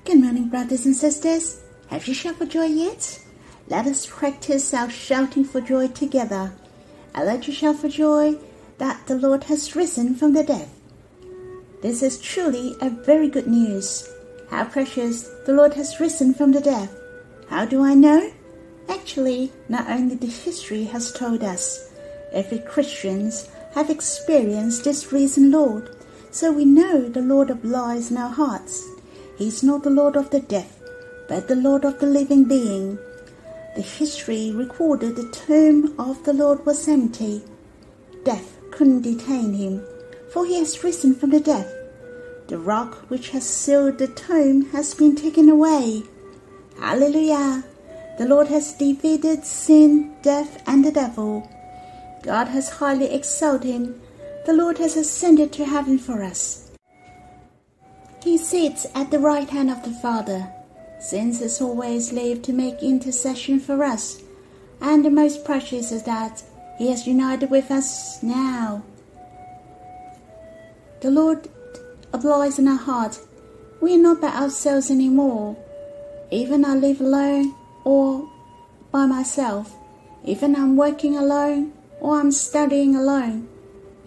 Good morning, brothers and sisters. Have you shouted for joy yet? Let us practice our shouting for joy together. I let you shout for joy that the Lord has risen from the dead. This is truly a very good news. How precious, the Lord has risen from the dead. How do I know? Actually, not only the history has told us, every Christians have experienced this risen Lord, so we know the Lord of lies in our hearts. He is not the Lord of the dead, but the Lord of the living being. The history recorded the tomb of the Lord was empty. Death couldn't detain him, for he has risen from the dead. The rock which has sealed the tomb has been taken away. Hallelujah! The Lord has defeated sin, death, and the devil. God has highly exalted him. The Lord has ascended to heaven for us. He sits at the right hand of the Father. Saints has always lived to make intercession for us, and the most precious is that He has united with us now. The Lord abides in our heart. We are not by ourselves anymore. Even I live alone or by myself, even I'm working alone or I'm studying alone.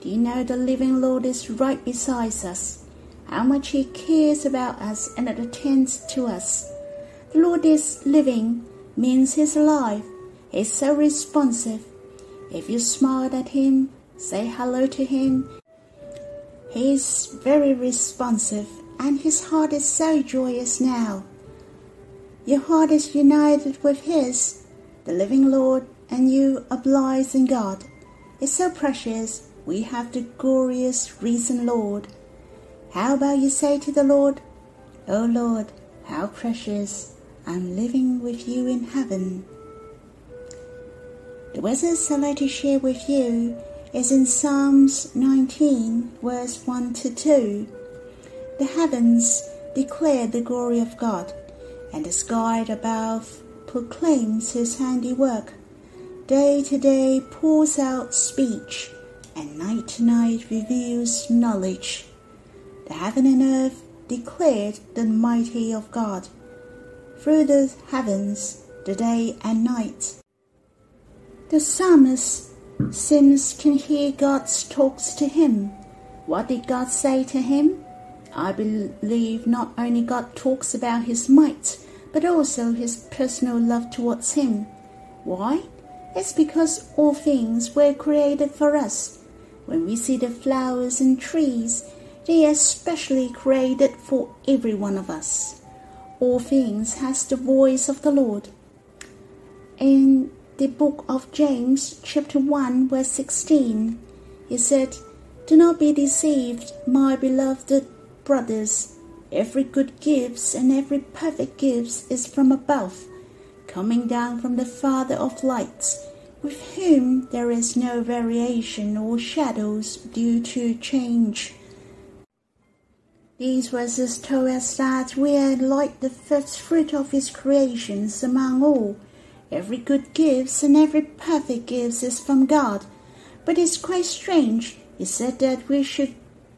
Do you know the living Lord is right beside us? How much He cares about us and attends to us. The Lord is living means He's alive. He's so responsive. If you smile at Him, say hello to Him, He is very responsive and His heart is so joyous now. Your heart is united with His, the living Lord, and you abide in God. It's so precious. We have the glorious risen Lord. How about you say to the Lord, "Oh Lord, how precious, I'm living with you in heaven." The verses I'd like to share with you is in Psalms 19, verse 1 to 2. The heavens declare the glory of God, and the sky above proclaims His handiwork. Day to day pours out speech, and night to night reveals knowledge. The heaven and earth declared the mighty of God. Through the heavens, the day and night. The psalmist seems can hear God's talks to him. What did God say to him? I believe not only God talks about His might, but also His personal love towards him. Why? It's because all things were created for us. When we see the flowers and trees, they are specially created for every one of us. All things has the voice of the Lord. In the book of James, chapter 1, verse 16, He said, "Do not be deceived, my beloved brothers. Every good gift and every perfect gift is from above, coming down from the Father of lights, with whom there is no variation or shadows due to change." These verses tell us that we are like the first fruit of His creations among all. Every good gift and every perfect gift is from God. But it's quite strange. He said that we should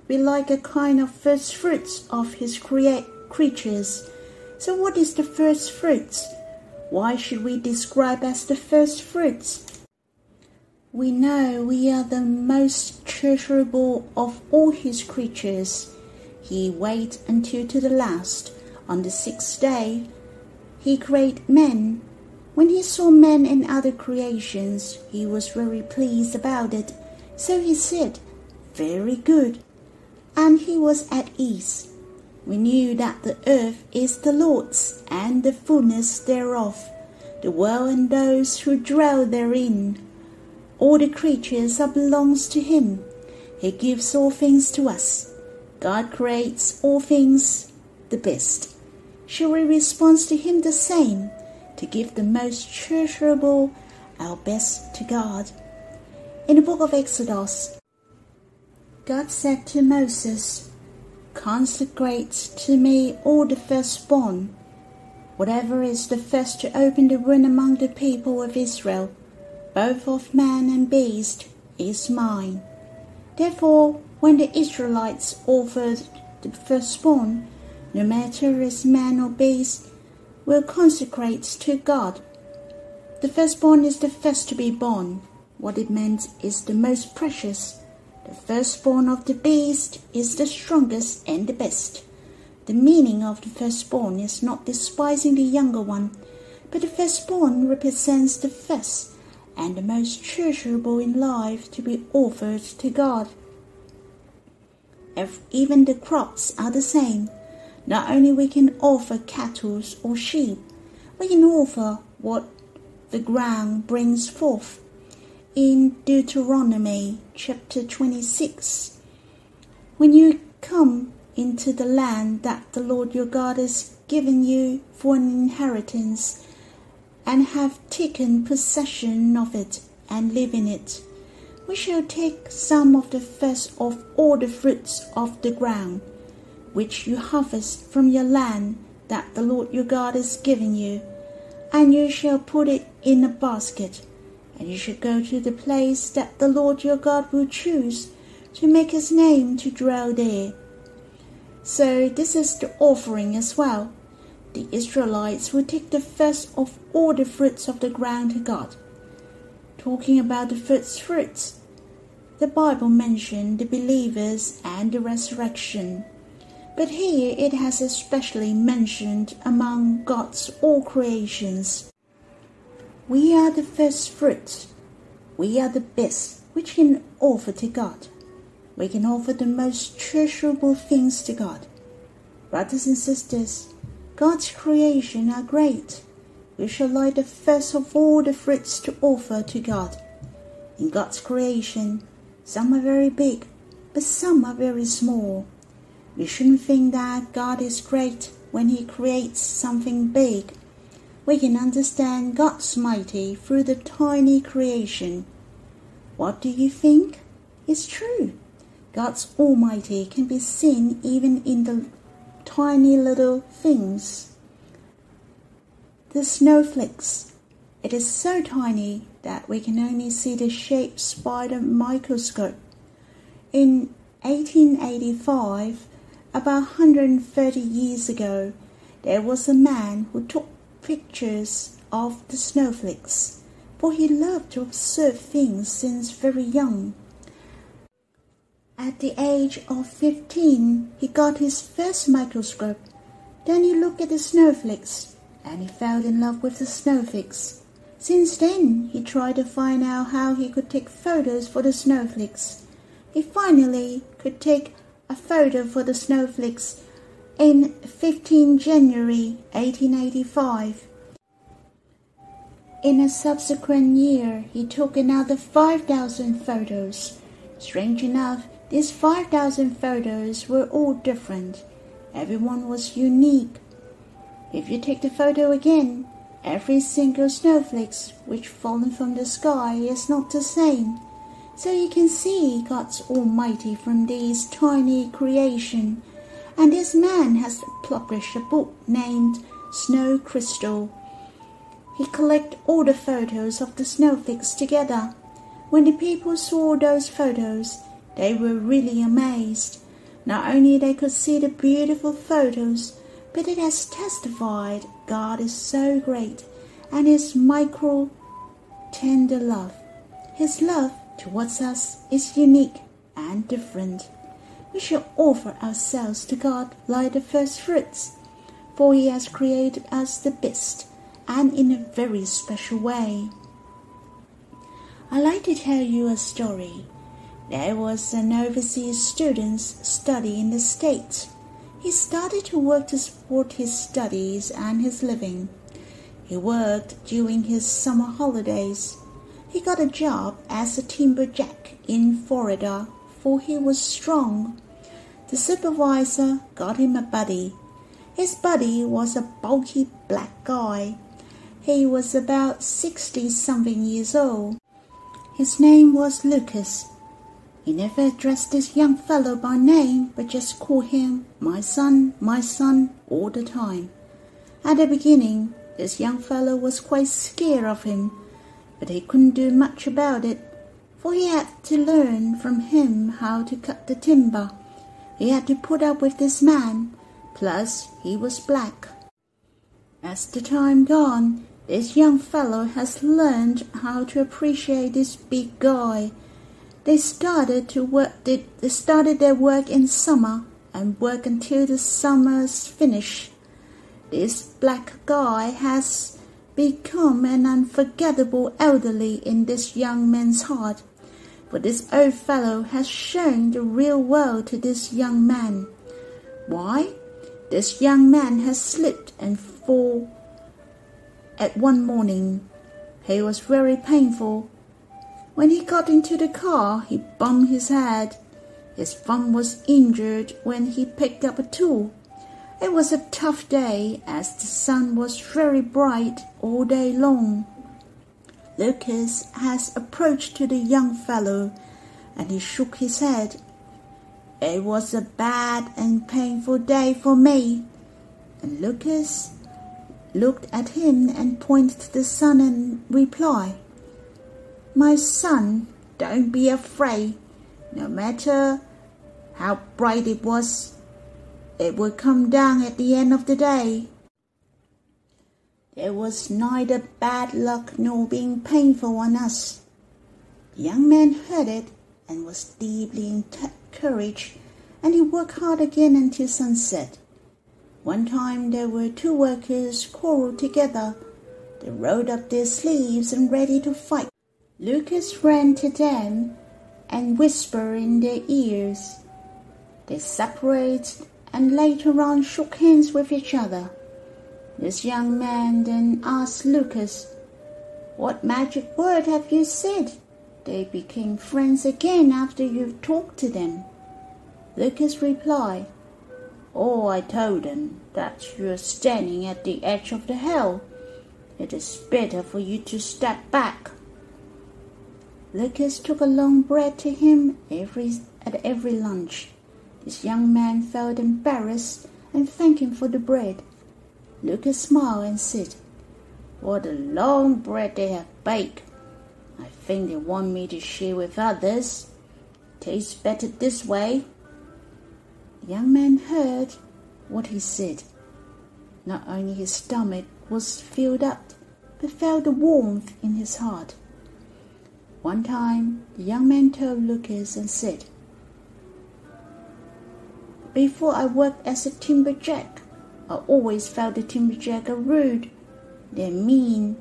be like a kind of first fruits of His creatures. So what is the first fruits? Why should we describe as the first fruits? We know we are the most treasurable of all His creatures. He waited until to the last. On the sixth day, He created man. When He saw man and other creations, He was very pleased about it. So He said, "Very good." And He was at ease. We knew that the earth is the Lord's, and the fullness thereof, the world and those who dwell therein. All the creatures belongs to Him. He gives all things to us. God creates all things the best. Shall we respond to Him the same, to give the most treasurable, our best to God? In the book of Exodus, God said to Moses, "Consecrate to me all the firstborn. Whatever is the first to open the womb among the people of Israel, both of man and beast, is mine." Therefore, when the Israelites offered the firstborn, no matter as man or beast, will consecrate to God. The firstborn is the first to be born. What it meant is the most precious. The firstborn of the beast is the strongest and the best. The meaning of the firstborn is not despising the younger one, but the firstborn represents the first and the most treasurable in life to be offered to God. Even the crops are the same. Not only we can offer cattle or sheep, we can offer what the ground brings forth. In Deuteronomy chapter 26, when you come into the land that the Lord your God has given you for an inheritance, and have taken possession of it and live in it, we shall take some of the first of all the fruits of the ground, which you harvest from your land that the Lord your God has given you, and you shall put it in a basket, and you shall go to the place that the Lord your God will choose to make his name to dwell there. So this is the offering as well. The Israelites will take the first of all the fruits of the ground to God. Talking about the first fruits, the Bible mentioned the believers and the resurrection. But here it has especially mentioned among God's all creations. We are the first fruits. We are the best which can offer to God. We can offer the most treasurable things to God. Brothers and sisters, God's creation are great. We shall like the first of all the fruits to offer to God. In God's creation, some are very big, but some are very small. We shouldn't think that God is great when he creates something big. We can understand God's mighty through the tiny creation. What do you think? It's true. God's almighty can be seen even in the tiny little things. The snowflakes. It is so tiny that we can only see the shapes by the microscope. In 1885, about 130 years ago, there was a man who took pictures of the snowflakes, for he loved to observe things since very young. At the age of 15, he got his first microscope. Then he looked at the snowflakes, and he fell in love with the snowflakes. Since then, he tried to find out how he could take photos for the snowflakes. He finally could take a photo for the snowflakes in 15 January 1885. In a subsequent year, he took another 5,000 photos. Strange enough, these 5,000 photos were all different. Everyone was unique. If you take the photo again, every single snowflake which fallen from the sky is not the same. So you can see God's almighty from these tiny creation. And this man has published a book named Snow Crystal. He collected all the photos of the snowflakes together. When the people saw those photos, they were really amazed. Not only they could see the beautiful photos, but it has testified God is so great, and his tender love. His love towards us is unique and different. We shall offer ourselves to God like the first fruits, for he has created us the best and in a very special way. I'd like to tell you a story. There was an overseas student studying in the States. He started to work to support his studies and his living. He worked during his summer holidays. He got a job as a timberjack in Florida, for he was strong. The supervisor got him a buddy. His buddy was a bulky black guy. He was about 60-something years old. His name was Lucas. He never addressed this young fellow by name, but just called him my son, all the time. At the beginning, this young fellow was quite scared of him, but he couldn't do much about it, for he had to learn from him how to cut the timber. He had to put up with this man, plus he was black. As the time gone, this young fellow has learned how to appreciate this big guy. They started their work in summer and work until the summer's finished. This black guy has become an unforgettable elderly in this young man's heart, for this old fellow has shown the real world to this young man. Why? This young man has slipped and fall at one morning. He was very painful. When he got into the car, he bumped his head. His thumb was injured when he picked up a tool. It was a tough day, as the sun was very bright all day long. Lucas has approached to the young fellow, and he shook his head. It was a bad and painful day for me. And Lucas looked at him and pointed to the sun and replied, "My son, don't be afraid. No matter how bright it was, it will come down at the end of the day." There was neither bad luck nor being painful on us. The young man heard it and was deeply encouraged, and he worked hard again until sunset. One time there were two workers quarreled together. They rolled up their sleeves and ready to fight. Lucas ran to them and whispered in their ears. They separated and later on shook hands with each other. This young man then asked Lucas, "What magic word have you said? They became friends again after you've talked to them." Lucas replied, "Oh, I told them that you're standing at the edge of the hell. It is better for you to step back." Lucas took a long bread to him at every lunch. This young man felt embarrassed and thanked him for the bread. Lucas smiled and said, "What a long bread they have baked. I think they want me to share with others. Tastes better this way." The young man heard what he said. Not only his stomach was filled up, but felt the warmth in his heart. One time, the young man told Lucas and said, "Before I worked as a timberjack, I always felt the timberjack are rude. They're mean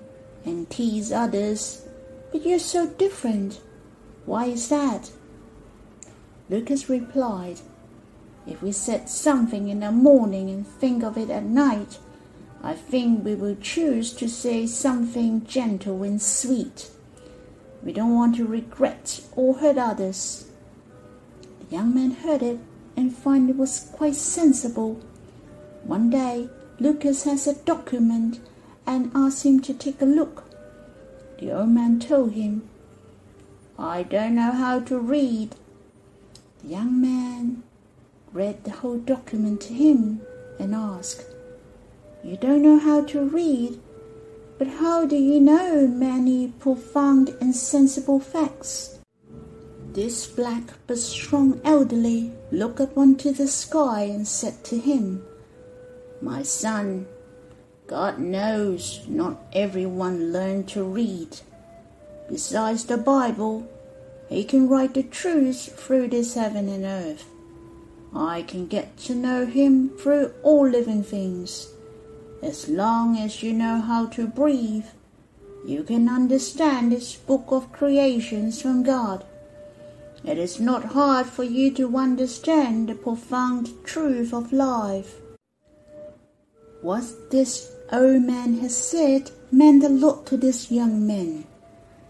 and tease others. But you're so different. Why is that?" Lucas replied, "If we said something in the morning and think of it at night, I think we will choose to say something gentle and sweet. We don't want to regret or hurt others." The young man heard it and found it was quite sensible. One day, Lucas has a document and asked him to take a look. The old man told him, "I don't know how to read." The young man read the whole document to him and asked, "You don't know how to read, but how do you know many profound and sensible facts?" This black but strong elderly looked up onto the sky and said to him, "My son, God knows not everyone learned to read. Besides the Bible, He can write the truth through this heaven and earth. I can get to know Him through all living things. As long as you know how to breathe, you can understand this book of creations from God. It is not hard for you to understand the profound truth of life." What this old man has said meant a lot to this young man.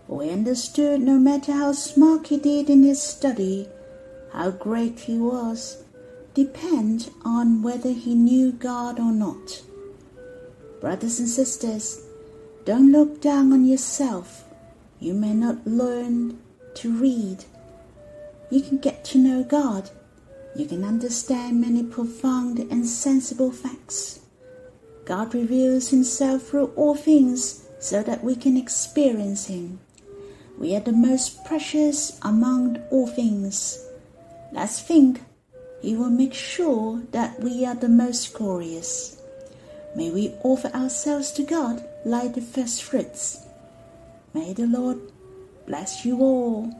For he understood no matter how smart he did in his study, how great he was, depend on whether he knew God or not. Brothers and sisters, don't look down on yourself. You may not learn to read. You can get to know God. You can understand many profound and sensible facts. God reveals Himself through all things so that we can experience Him. We are the most precious among all things. Let's think, He will make sure that we are the most glorious. May we offer ourselves to God like the first fruits. May the Lord bless you all.